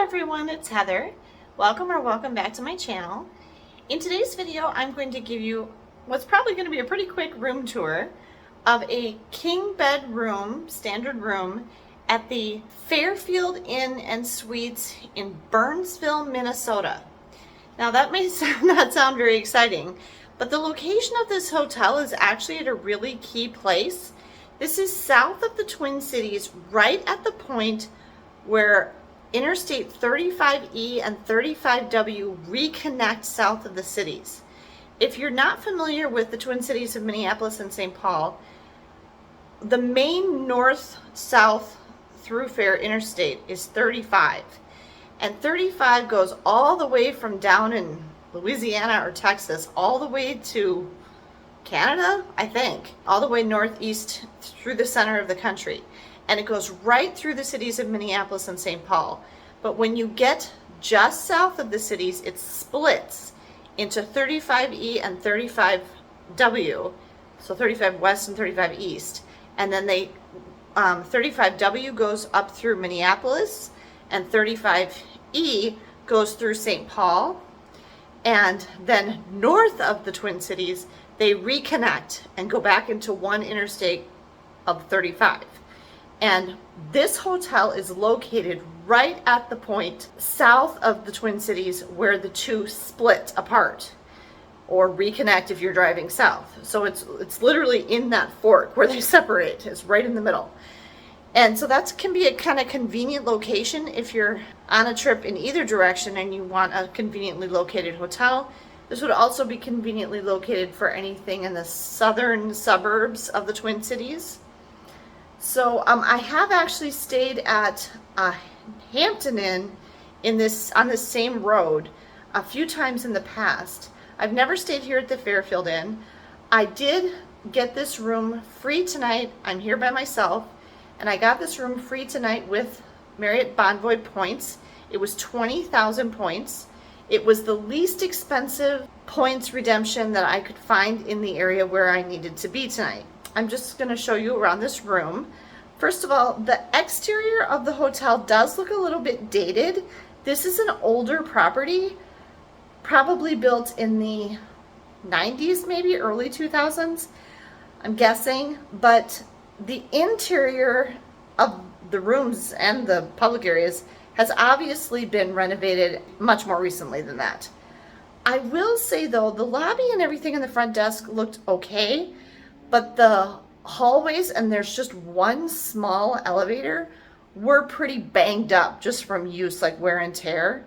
everyone, it's Heather. Welcome back to my channel. In today's video, I'm going to give you what's probably going to be a pretty quick room tour of a king bed room, standard room, at the Fairfield Inn and Suites in Burnsville, Minnesota. Now that may not sound very exciting, but the location of this hotel is actually at a really key place. This is south of the Twin Cities, right at the point where Interstate 35E and 35W reconnect south of the cities. If you're not familiar with the Twin Cities of Minneapolis and St. Paul, the main north-south thoroughfare interstate is 35. And 35 goes all the way from down in Louisiana or Texas, all the way to Canada, I think, all the way northeast through the center of the country. And it goes right through the cities of Minneapolis and St. Paul. But when you get just south of the cities, it splits into 35E and 35W, so 35 West and 35 East. And then 35W goes up through Minneapolis, and 35E goes through St. Paul. And then north of the Twin Cities, they reconnect and go back into one interstate of 35. And this hotel is located right at the point south of the Twin Cities where the two split apart or reconnect if you're driving south. So it's literally in that fork where they separate. It's right in the middle. And so that can be a kind of convenient location if you're on a trip in either direction and you want a conveniently located hotel. This would also be conveniently located for anything in the southern suburbs of the Twin Cities. So I have actually stayed at Hampton Inn on this same road a few times in the past. I've never stayed here at the Fairfield Inn. I did get this room free tonight. I'm here by myself, and I got this room free tonight with Marriott Bonvoy points. It was 20,000 points. It was the least expensive points redemption that I could find in the area where I needed to be tonight. I'm just going to show you around this room. First of all, the exterior of the hotel does look a little bit dated. This is an older property, probably built in the 90s, maybe early 2000s, I'm guessing. But the interior of the rooms and the public areas has obviously been renovated much more recently than that. I will say though, the lobby and everything in the front desk looked okay, but the hallways, and there's just one small elevator, were pretty banged up just from use, like wear and tear.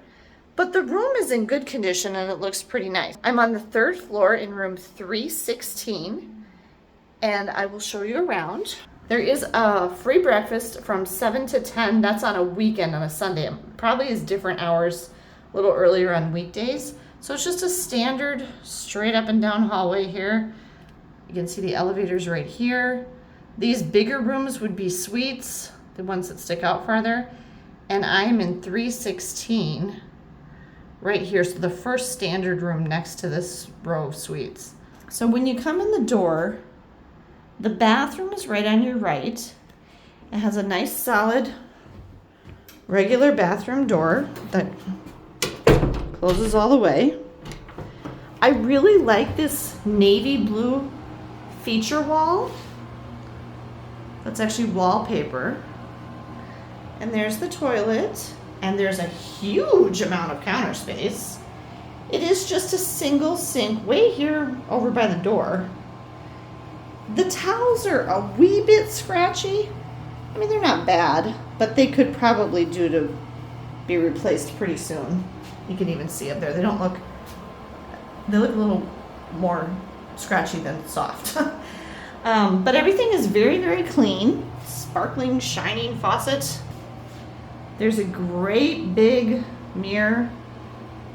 But the room is in good condition and it looks pretty nice. I'm on the third floor in room 316, and I will show you around. There is a free breakfast from 7 to 10. That's on a weekend, on a Sunday. It probably is different hours, a little earlier on weekdays. So it's just a standard straight up and down hallway here. You can see the elevators right here. These bigger rooms would be suites, the ones that stick out farther. And I'm in 316 right here. So the first standard room next to this row of suites. So when you come in the door, the bathroom is right on your right. It has a nice solid regular bathroom door that closes all the way. I really like this navy blue feature wall. That's actually wallpaper. And there's the toilet, and there's a huge amount of counter space. It is just a single sink way here over by the door. The towels are a wee bit scratchy. I mean, they're not bad, but they could probably do to be replaced pretty soon. You can even see up there. They look a little more scratchy than soft. But everything is very, very clean. Sparkling, shining faucet. There's a great big mirror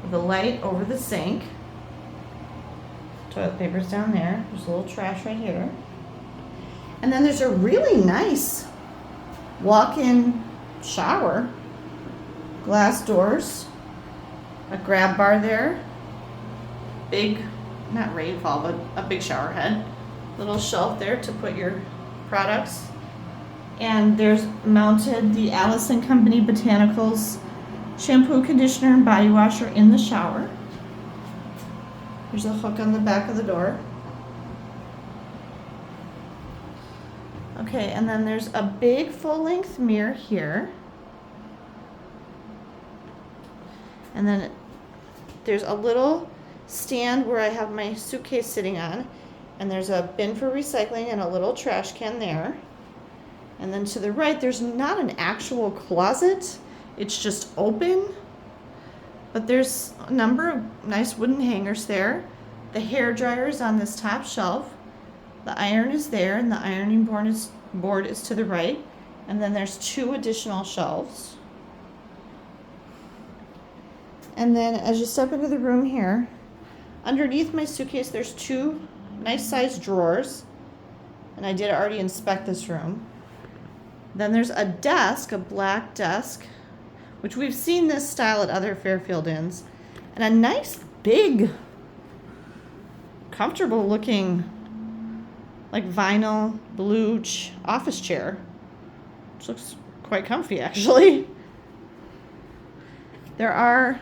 with a light over the sink. Toilet paper's down there. There's a little trash right here. And then there's a really nice walk-in shower. Glass doors. A grab bar there. Big, not rainfall, but a big shower head. Little shelf there to put your products. And there's mounted the Alice & Company Botanicals shampoo, conditioner, and body wash are in the shower. There's a hook on the back of the door. Okay, and then there's a big full-length mirror here. And then there's a little stand where I have my suitcase sitting on. And there's a bin for recycling and a little trash can there. And then to the right, there's not an actual closet. It's just open. But there's a number of nice wooden hangers there. The hair dryer is on this top shelf. The iron is there, and the ironing board is to the right. And then there's 2 additional shelves. And then as you step into the room here, underneath my suitcase, there's 2 nice sized drawers. And I did already inspect this room. Then there's a desk, a black desk, which we've seen this style at other Fairfield inns. And a nice big, comfortable looking, like vinyl blue office chair, which looks quite comfy actually. There are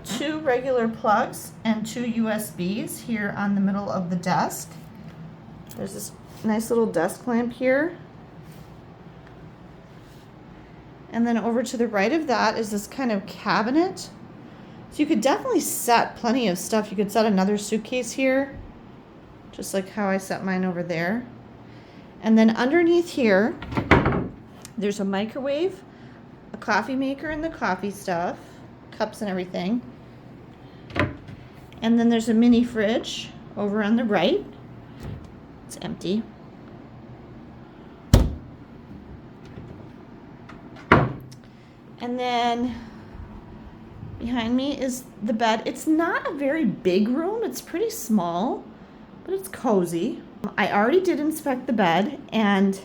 2 regular plugs and 2 USBs here on the middle of the desk. There's this nice little desk lamp here. And then over to the right of that is this kind of cabinet. So you could definitely set plenty of stuff. You could set another suitcase here, just like how I set mine over there. And then underneath here, there's a microwave, a coffee maker and the coffee stuff, cups and everything. And then there's a mini fridge over on the right. It's empty. And then behind me is the bed. It's not a very big room. It's pretty small, but it's cozy. I already did inspect the bed, and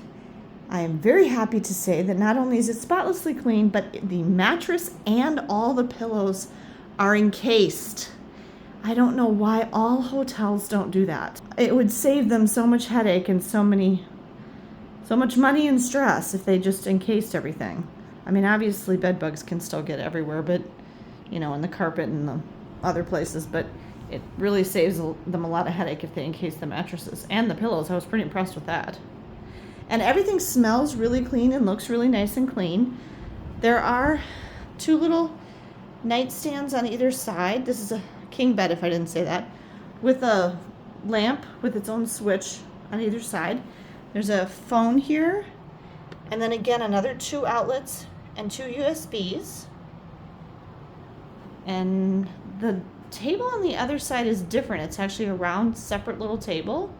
I am very happy to say that not only is it spotlessly clean, but the mattress and all the pillows are encased. I don't know why all hotels don't do that. It would save them so much headache and so much money and stress if they just encased everything. I mean, obviously bed bugs can still get everywhere, but you know, in the carpet and the other places, but it really saves them a lot of headache if they encase the mattresses and the pillows. I was pretty impressed with that. And everything smells really clean and looks really nice and clean. There are 2 little nightstands on either side. This is a king bed, if I didn't say that, with a lamp with its own switch on either side. There's a phone here, and then again another 2 outlets and 2 USBs. And the table on the other side is different. It's actually a round, separate little table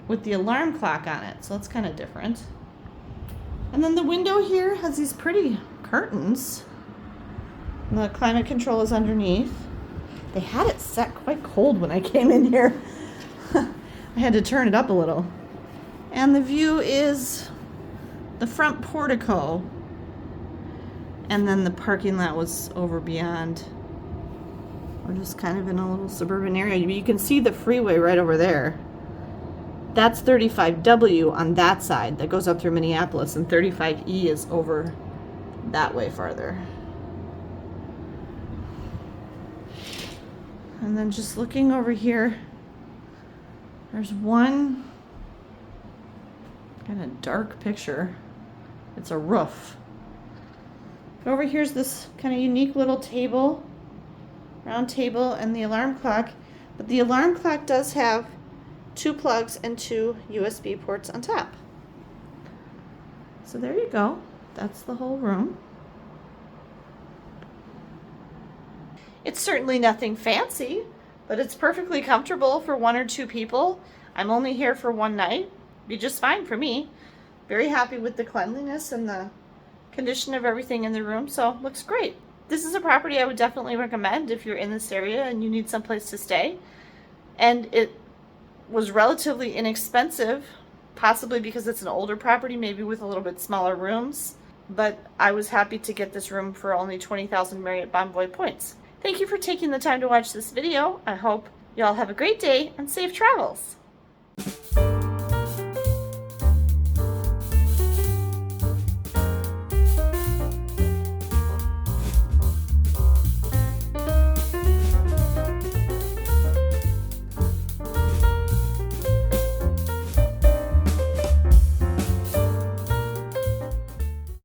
with the alarm clock on it, so it's kind of different. And then the window here has these pretty curtains. And the climate control is underneath. They had it set quite cold when I came in here. I had to turn it up a little. And the view is the front portico. And then the parking lot was over beyond. We're just kind of in a little suburban area. You can see the freeway right over there. That's 35W on that side that goes up through Minneapolis, and 35E is over that way farther. And then just looking over here, there's one kind of dark picture. It's a roof. But over here's this kind of unique little table, round table, and the alarm clock. But the alarm clock does have 2 plugs and 2 USB ports on top. So there you go. That's the whole room. It's certainly nothing fancy, but it's perfectly comfortable for 1 or 2 people. I'm only here for 1 night. Be just fine for me. Very happy with the cleanliness and the condition of everything in the room, so looks great. This is a property I would definitely recommend if you're in this area and you need someplace to stay. And it was relatively inexpensive, possibly because it's an older property, maybe with a little bit smaller rooms. But I was happy to get this room for only 20,000 Marriott Bonvoy points. Thank you for taking the time to watch this video. I hope y'all have a great day and safe travels.